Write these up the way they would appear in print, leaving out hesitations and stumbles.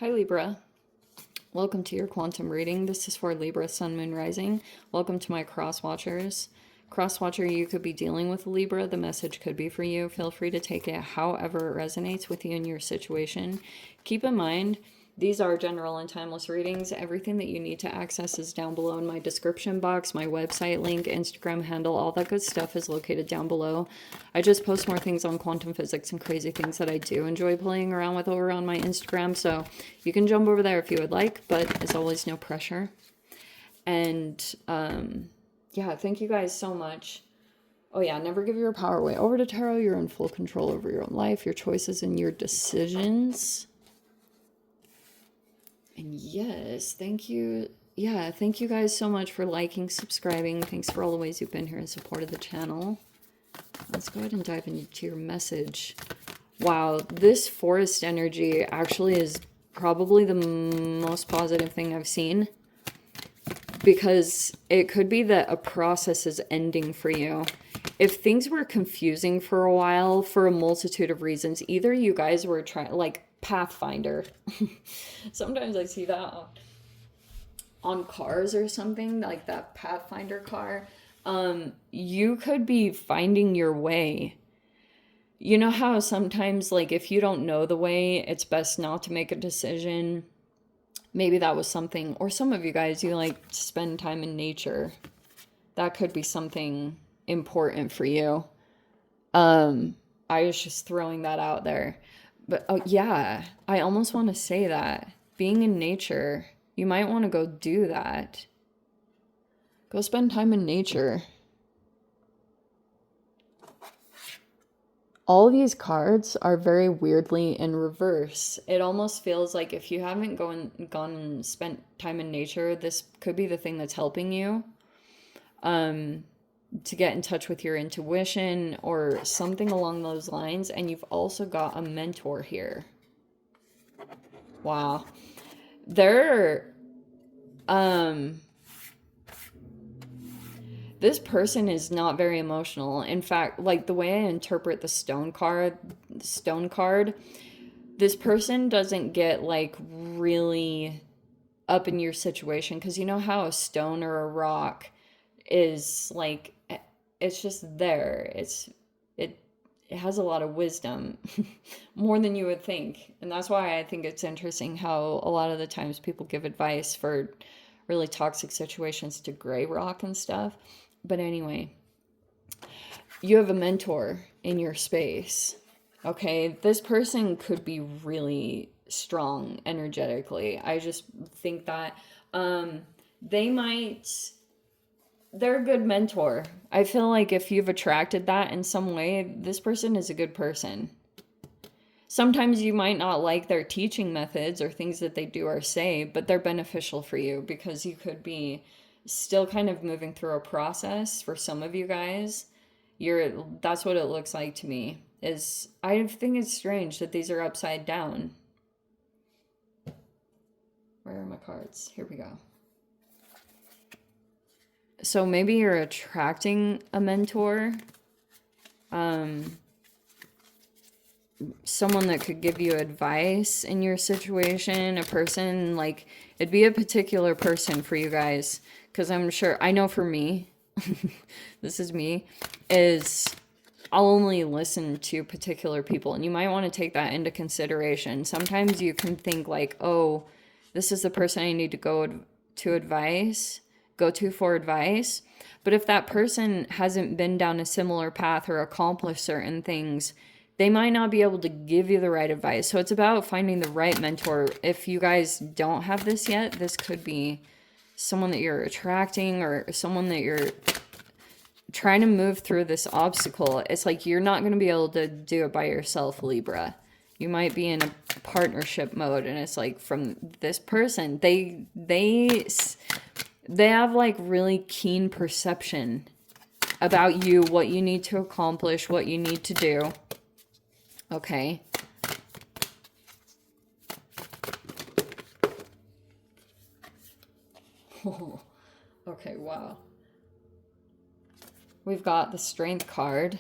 Hi Libra, welcome to your quantum reading. This is for Libra, Sun, Moon, Rising. Welcome to my cross watchers. Cross watcher, you could be dealing with Libra. The message could be for you. Feel free to take it however it resonates with you in your situation. Keep in mind, these are general and timeless readings. Everything that you need to access is down below in my description box. My website link, Instagram handle, all that good stuff is located down below. I just post more things on quantum physics and crazy things that I do enjoy playing around with over on my Instagram. So you can jump over there if you would like, but as always, no pressure. And yeah, thank you guys so much. Oh yeah, never give your power away. Over to tarot, you're in full control over your own life, your choices, and your decisions. And yes, thank you. Yeah, thank you guys so much for liking, subscribing. Thanks for all the ways you've been here and supported the channel. Let's go ahead and dive into your message. Wow, this forest energy actually is probably the most positive thing I've seen. Because it could be that a process is ending for you. If things were confusing for a while, for a multitude of reasons, either you guys were trying, like, Pathfinder. Sometimes I see that on cars or something, like that Pathfinder car. You could be finding your way. You know how sometimes, like, if you don't know the way, it's best not to make a decision. Maybe that was something, or some of you guys, you like to spend time in nature. That could be something important for you. I was just throwing that out there. But oh yeah, I almost want to say that. Being in nature, you might want to go do that. Go spend time in nature. All of these cards are very weirdly in reverse. It almost feels like if you haven't gone and spent time in nature, this could be the thing that's helping you. To get in touch with your intuition or something along those lines. And you've also got a mentor here. Wow. This person is not very emotional. In fact, like the way I interpret the stone card, this person doesn't get like really up in your situation, because you know how a stone or a rock is like, it's just there. It has a lot of wisdom, more than you would think. And that's why I think it's interesting how a lot of the times people give advice for really toxic situations to gray rock and stuff. But anyway, you have a mentor in your space. Okay, this person could be really strong energetically. I just think that they're a good mentor. I feel like if you've attracted that in some way, this person is a good person. Sometimes you might not like their teaching methods or things that they do or say, but they're beneficial for you because you could be still kind of moving through a process. For some of you guys, that's what it looks like to me. I think it's strange that these are upside down. Where are my cards? Here we go. So maybe you're attracting a mentor, someone that could give you advice in your situation, a person, like, it'd be a particular person for you guys, because I'm sure, I know for me, this is me, I'll only listen to particular people, and you might want to take that into consideration. Sometimes you can think like, oh, this is the person I need to go to for advice. But if that person hasn't been down a similar path or accomplished certain things, they might not be able to give you the right advice. So it's about finding the right mentor. If you guys don't have this yet, this could be someone that you're attracting or someone that you're trying to move through this obstacle. It's like you're not going to be able to do it by yourself, Libra. You might be in a partnership mode, and it's like from this person, they have like really keen perception about you, what you need to accomplish, what you need to do. Okay. Oh, okay, wow. We've got the Strength card.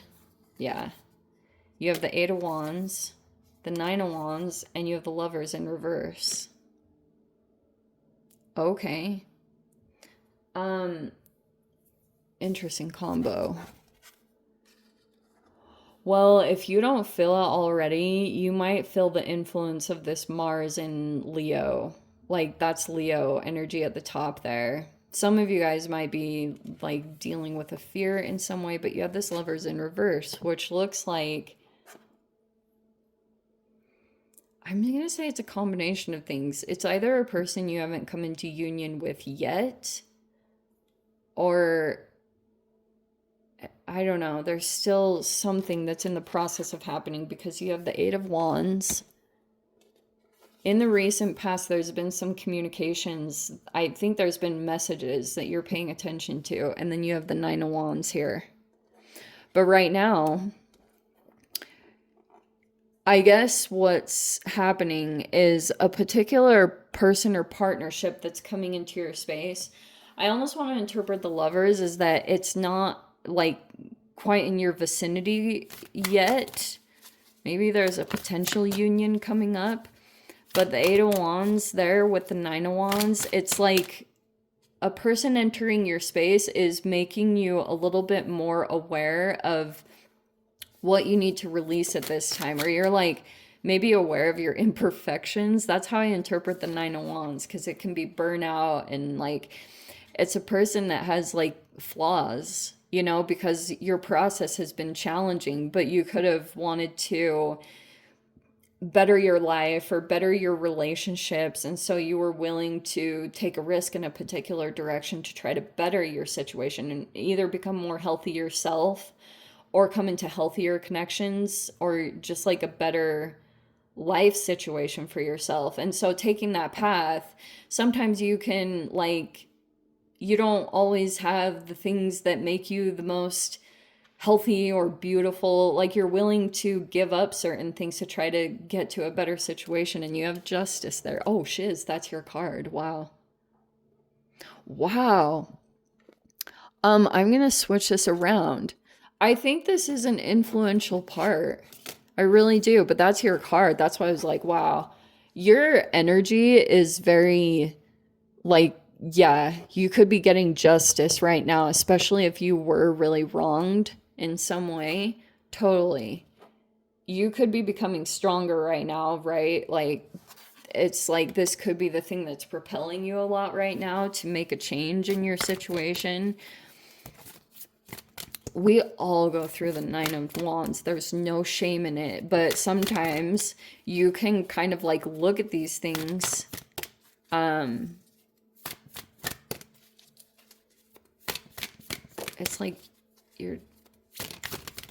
Yeah. You have the 8 of Wands, the 9 of Wands, and you have the Lovers in reverse. Okay. Interesting combo. Well, if you don't feel it already, you might feel the influence of this Mars in Leo. Like, that's Leo energy at the top there. Some of you guys might be like dealing with a fear in some way, but you have this Lovers in reverse, which looks like, I'm gonna say it's a combination of things. It's either a person you haven't come into union with yet, or I don't know, there's still something that's in the process of happening because you have the Eight of Wands. In the recent past, there's been some communications. I think there's been messages that you're paying attention to, and then you have the Nine of Wands here. But right now, I guess what's happening is a particular person or partnership that's coming into your space. I almost want to interpret the Lovers as that it's not like quite in your vicinity yet. Maybe there's a potential union coming up. But the Eight of Wands there with the Nine of Wands, it's like a person entering your space is making you a little bit more aware of what you need to release at this time. Or you're like maybe aware of your imperfections. That's how I interpret the Nine of Wands, because it can be burnout and like it's a person that has like flaws, you know, because your process has been challenging, but you could have wanted to better your life or better your relationships, and so you were willing to take a risk in a particular direction to try to better your situation and either become more healthy yourself or come into healthier connections or just like a better life situation for yourself. And so taking that path, sometimes you can like, you don't always have the things that make you the most healthy or beautiful. Like you're willing to give up certain things to try to get to a better situation, and you have Justice there. Oh shiz, that's your card. Wow. Wow. I'm gonna switch this around. I think this is an influential part. I really do, but that's your card. That's why I was like, wow. Your energy is very like, yeah, you could be getting justice right now, especially if you were really wronged in some way. Totally. You could be becoming stronger right now, right? Like, it's like this could be the thing that's propelling you a lot right now to make a change in your situation. We all go through the Nine of Wands. There's no shame in it. But sometimes you can kind of like look at these things. It's like you're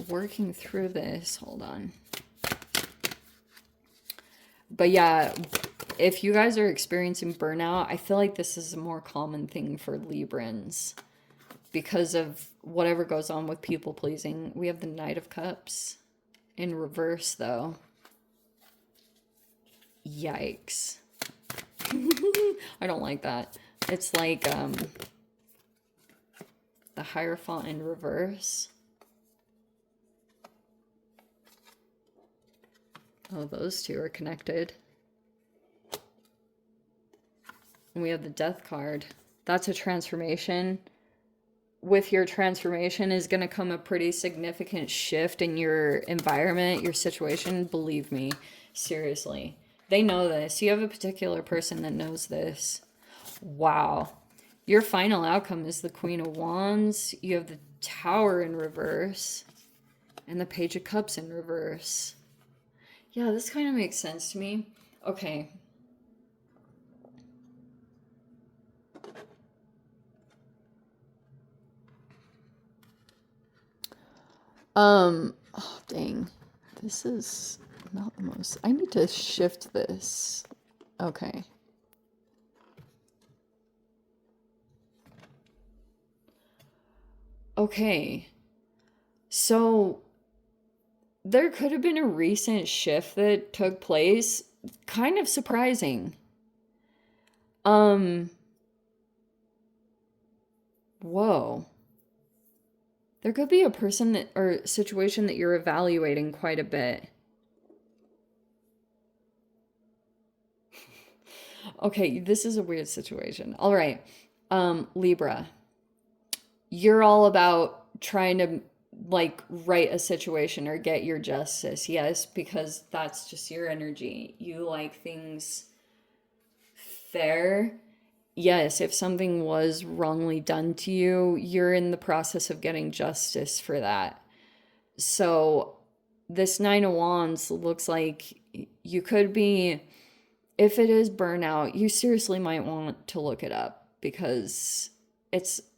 working through this. Hold on. But yeah, if you guys are experiencing burnout, I feel like this is a more common thing for Librans because of whatever goes on with people pleasing. We have the Knight of Cups in reverse though. Yikes. I don't like that. It's like the Hierophant in reverse. Oh, those two are connected. And we have the Death card. That's a transformation. With your transformation is going to come a pretty significant shift in your environment, your situation. Believe me, seriously. They know this. You have a particular person that knows this. Wow. Your final outcome is the Queen of Wands. You have the Tower in reverse. And the Page of Cups in reverse. Yeah, this kind of makes sense to me. Okay. Oh, dang. This is not the most... I need to shift this. Okay. Okay. So there could have been a recent shift that took place. Kind of surprising. Whoa. There could be a person that, or situation that you're evaluating quite a bit. Okay, this is a weird situation. All right. Libra, you're all about trying to like right a situation or get your justice. Yes, because that's just your energy. You like things fair. Yes, if something was wrongly done to you, you're in the process of getting justice for that. So this Nine of Wands looks like you could be, if it is burnout, you seriously might want to look it up because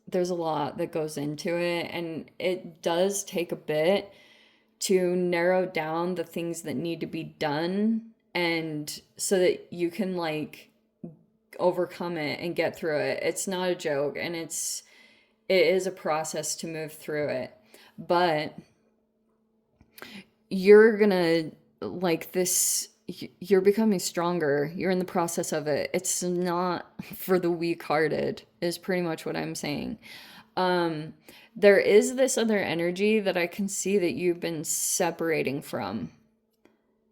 there's a lot that goes into it, and it does take a bit to narrow down the things that need to be done, and so that you can like overcome it and get through it. It's not a joke, and it is a process to move through it. But you're gonna like this, you're becoming stronger. You're in the process of it. It's not for the weak-hearted is pretty much what I'm saying. There is this other energy that I can see that you've been separating from.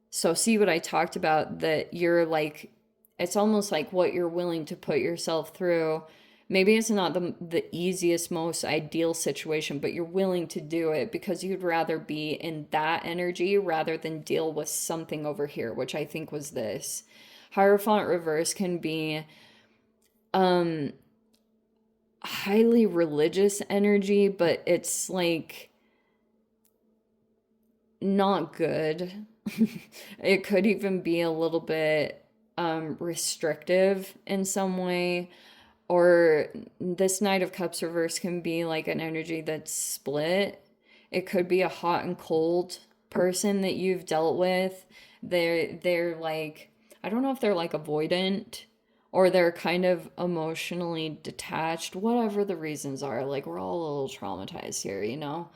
So see what I talked about, that you're like, it's almost like what you're willing to put yourself through. Maybe it's not the easiest, most ideal situation, but you're willing to do it because you'd rather be in that energy rather than deal with something over here, which I think was this. Hierophant reverse can be highly religious energy, but it's like not good. It could even be a little bit restrictive in some way. Or this Knight of Cups reverse can be like an energy that's split. It could be a hot and cold person that you've dealt with. They're like, I don't know if they're like avoidant or they're kind of emotionally detached, whatever the reasons are. Like, we're all a little traumatized here, you know?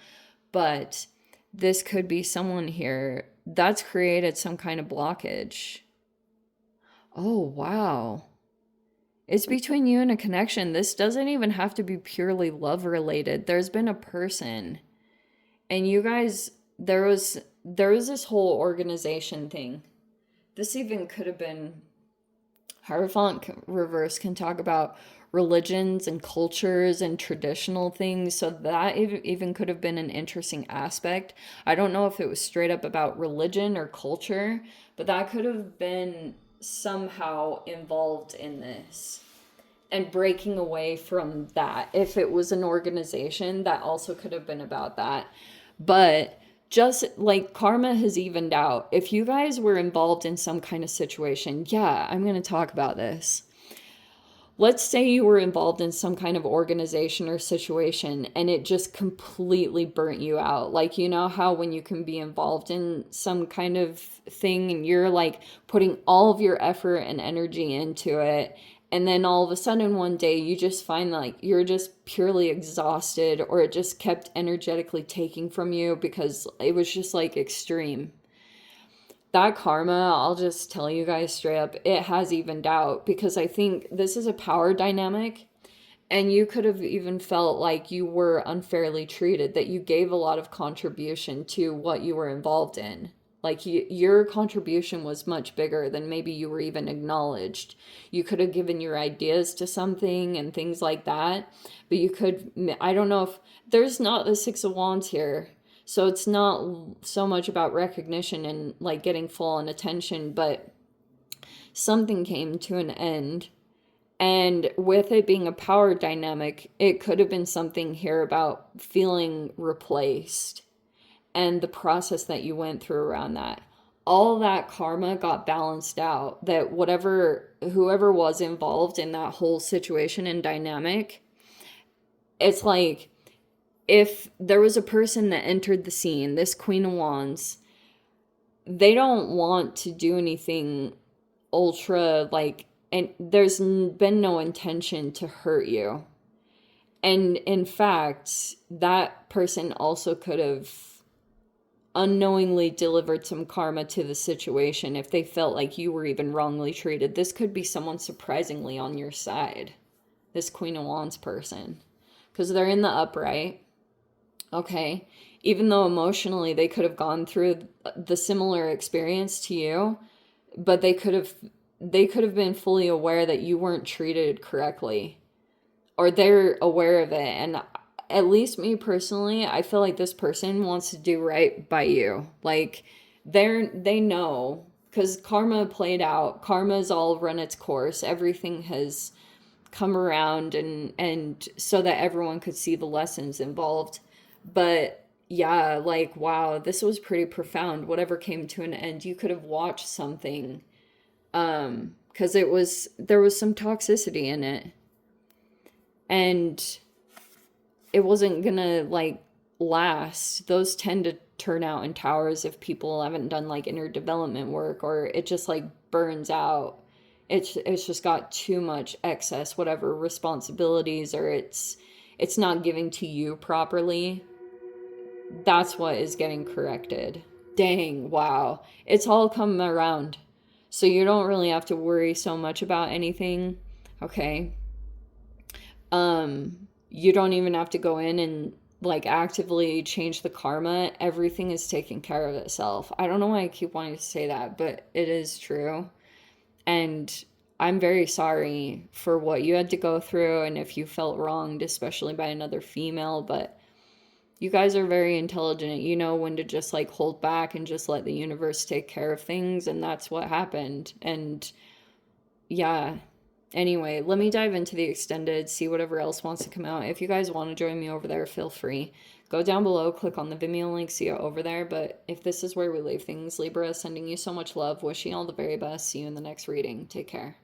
But this could be someone here that's created some kind of blockage. Oh, wow. It's between you and a connection. This doesn't even have to be purely love related. There's been a person, and you guys, there was this whole organization thing. This even could have been, Hierophant reverse can talk about religions and cultures and traditional things. So that even could have been an interesting aspect. I don't know if it was straight up about religion or culture, but that could have been somehow involved in this and breaking away from that. If it was an organization, that also could have been about that. But just like karma has evened out. If you guys were involved in some kind of situation, yeah, I'm going to talk about this. Let's say you were involved in some kind of organization or situation and it just completely burnt you out. Like, you know how when you can be involved in some kind of thing and you're like putting all of your effort and energy into it, and then all of a sudden one day you just find like you're just purely exhausted, or it just kept energetically taking from you because it was just like extreme. That karma, I'll just tell you guys straight up, it has evened out, because I think this is a power dynamic, and you could have even felt like you were unfairly treated, that you gave a lot of contribution to what you were involved in. Like your contribution was much bigger than maybe you were even acknowledged. You could have given your ideas to something and things like that, but you could, I don't know if there's not the Six of Wands here. So it's not so much about recognition and like getting full on attention, but something came to an end. And with it being a power dynamic, it could have been something here about feeling replaced and the process that you went through around that. All that karma got balanced out, that whoever was involved in that whole situation and dynamic, it's like, if there was a person that entered the scene, this Queen of Wands, they don't want to do anything ultra like, and there's been no intention to hurt you. And in fact, that person also could have unknowingly delivered some karma to the situation if they felt like you were even wrongly treated. This could be someone surprisingly on your side, this Queen of Wands person, because they're in the upright. Okay, even though emotionally they could have gone through the similar experience to you, but they could have they could have been fully aware that you weren't treated correctly, or they're aware of it. And at least me personally, I feel like this person wants to do right by you. Like they know, because karma played out. Karma's all run its course. Everything has come around, and so that everyone could see the lessons involved. But yeah, like, wow, this was pretty profound. Whatever came to an end, you could have watched something, because there was some toxicity in it, and it wasn't gonna like last. Those tend to turn out in towers if people haven't done like inner development work, or it just like burns out. It's just got too much excess whatever responsibilities, or it's not giving to you properly. That's what is getting corrected. Dang, wow. It's all come around. So you don't really have to worry so much about anything. Okay. You don't even have to go in and like actively change the karma. Everything is taking care of itself. I don't know why I keep wanting to say that, but it is true. And I'm very sorry for what you had to go through, and if you felt wronged, especially by another female, but you guys are very intelligent. You know when to just like hold back and just let the universe take care of things, and that's what happened. And yeah. Anyway, let me dive into the extended, see whatever else wants to come out. If you guys want to join me over there, feel free. Go down below, click on the Vimeo link, see it over there. But if this is where we leave things, Libra, sending you so much love, wishing you all the very best. See you in the next reading. Take care.